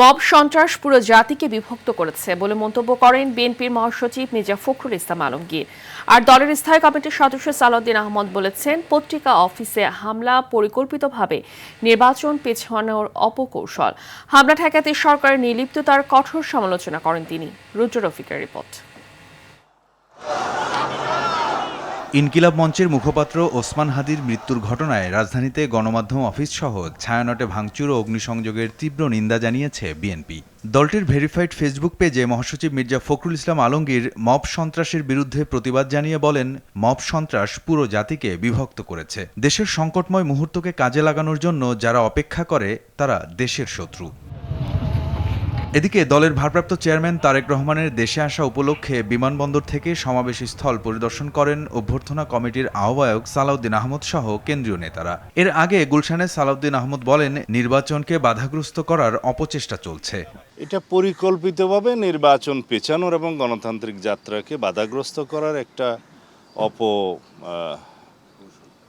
Mob সন্ত্রাস পুরো জাতিকে বিভক্ত করেছে বলে মন্তব্য করেন বিএনপির মহাসচিব মির্জা ফখরুল ইসলাম আলমগীর। আর দলের স্থায়ী কমিটির সদস্য সালাউদ্দিন আহমদ বলেছেন, পত্রিকা অফিসে হামলা পরিকল্পিতভাবে নির্বাচন পেছানোর অপকৌশল। হামলা ঠেকাতে সরকারের নির্লিপ্ততার কঠোর সমালোচনা করেন তিনি। রুদ্র রফিকের রিপোর্ট। ইনকিলাব মঞ্চের মুখপাত্র ওসমান হাদির মৃত্যুর ঘটনায় রাজধানীতে গণমাধ্যম অফিস সহ ছায়ানটে ভাঙচুর ও অগ্নিসংযোগের তীব্র নিন্দা জানিয়েছে বিএনপি। দলটির ভেরিফাইড ফেসবুক পেজে মহাসচিব মির্জা ফখরুল ইসলাম আলমগীর মব সন্ত্রাসের বিরুদ্ধে প্রতিবাদ জানিয়ে বলেন, মব সন্ত্রাস পুরো জাতিকে বিভক্ত করেছে। দেশের সংকটময় মুহূর্তকে কাজে লাগানোর জন্য যারা অপেক্ষা করে তারা দেশের শত্রু। এদিকে দলের ভারপ্রাপ্ত চেয়ারম্যান তারেক রহমানের দেশে আসা উপলক্ষে বিমানবন্দর থেকে সমাবেশ স্থল পরিদর্শন করেন অভ্যর্থনা কমিটির আহ্বায়ক সালাউদ্দিন আহমদ সহ কেন্দ্রীয় নেতারা। এর আগে গুলশানে সালাউদ্দিন আহমদ বলেন, নির্বাচনকে বাধাগ্রস্ত করার অপচেষ্টা চলছে। এটা পরিকল্পিতভাবে নির্বাচন পেছানোর এবং গণতান্ত্রিক যাত্রাকে বাধাগ্রস্ত করার একটা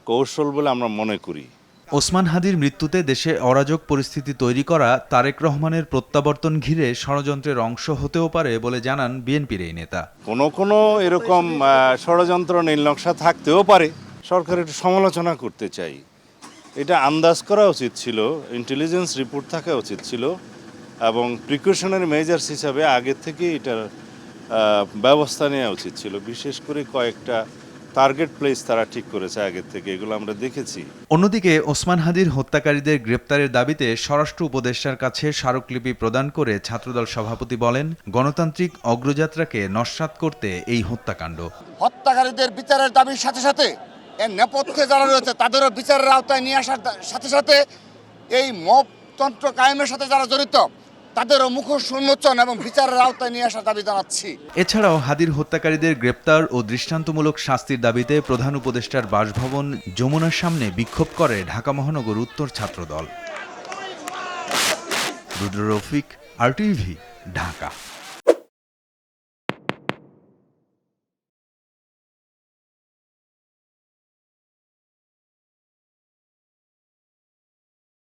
কৌশল বলে আমরা মনে করি। ওসমান হাদির মৃত্যুতে দেশে অরাজক পরিস্থিতি তৈরি করা তারেক রহমানের প্রত্যাবর্তন ঘিরে ষড়যন্ত্রের অংশ হতেও পারে বলে জানান বিএনপির এই নেতা। কোনো এরকম ষড়যন্ত্র নীলনকশা থাকতেও পারে। সরকার একটু সমালোচনা করতে চাই। এটা আন্দাজ করা উচিত ছিল, ইন্টেলিজেন্স রিপোর্ট থাকা উচিত ছিল এবং প্রিকশনারি মেজার্স হিসাবে আগে থেকে এটার ব্যবস্থা নেওয়া উচিত ছিল। বিশেষ করে কয়েকটা টার্গেট প্লেস তারা ঠিক করেছে আগের থেকে, এগুলো আমরা দেখেছি। অন্যদিকে ওসমান হাদির হত্যাকারীদের গ্রেপ্তারের দাবিতে স্বরাষ্ট্র উপদেষ্টার কাছে স্মারকলিপি প্রদান করে ছাত্রদল সভাপতি বলেন, গণতান্ত্রিক অগ্রযাত্রাকে নস্যাৎ করতে এই হত্যাকাণ্ড। হত্যাকারীদের বিচারের দাবির সাথে সাথে এর নেপথ্যে যারা রয়েছে তাদেরও বিচারের আওতায় নিয়ে আসার সাথে সাথে এই মবতন্ত্র কায়েমের সাথে যারা জড়িত তাদেরও মুখোশ উন্মোচন এবং বিচারের আওতায় নিয়ে আসার দাবি জানাচ্ছি। এছাড়াও হাদির হত্যাকারীদের গ্রেপ্তার ও দৃষ্টান্তমূলক শাস্তির দাবিতে প্রধান উপদেষ্টার বাসভবন যমুনার সামনে বিক্ষোভ করে ঢাকা মহানগর উত্তর ছাত্রদল। রুদ্র রফিক, RTV, ঢাকা।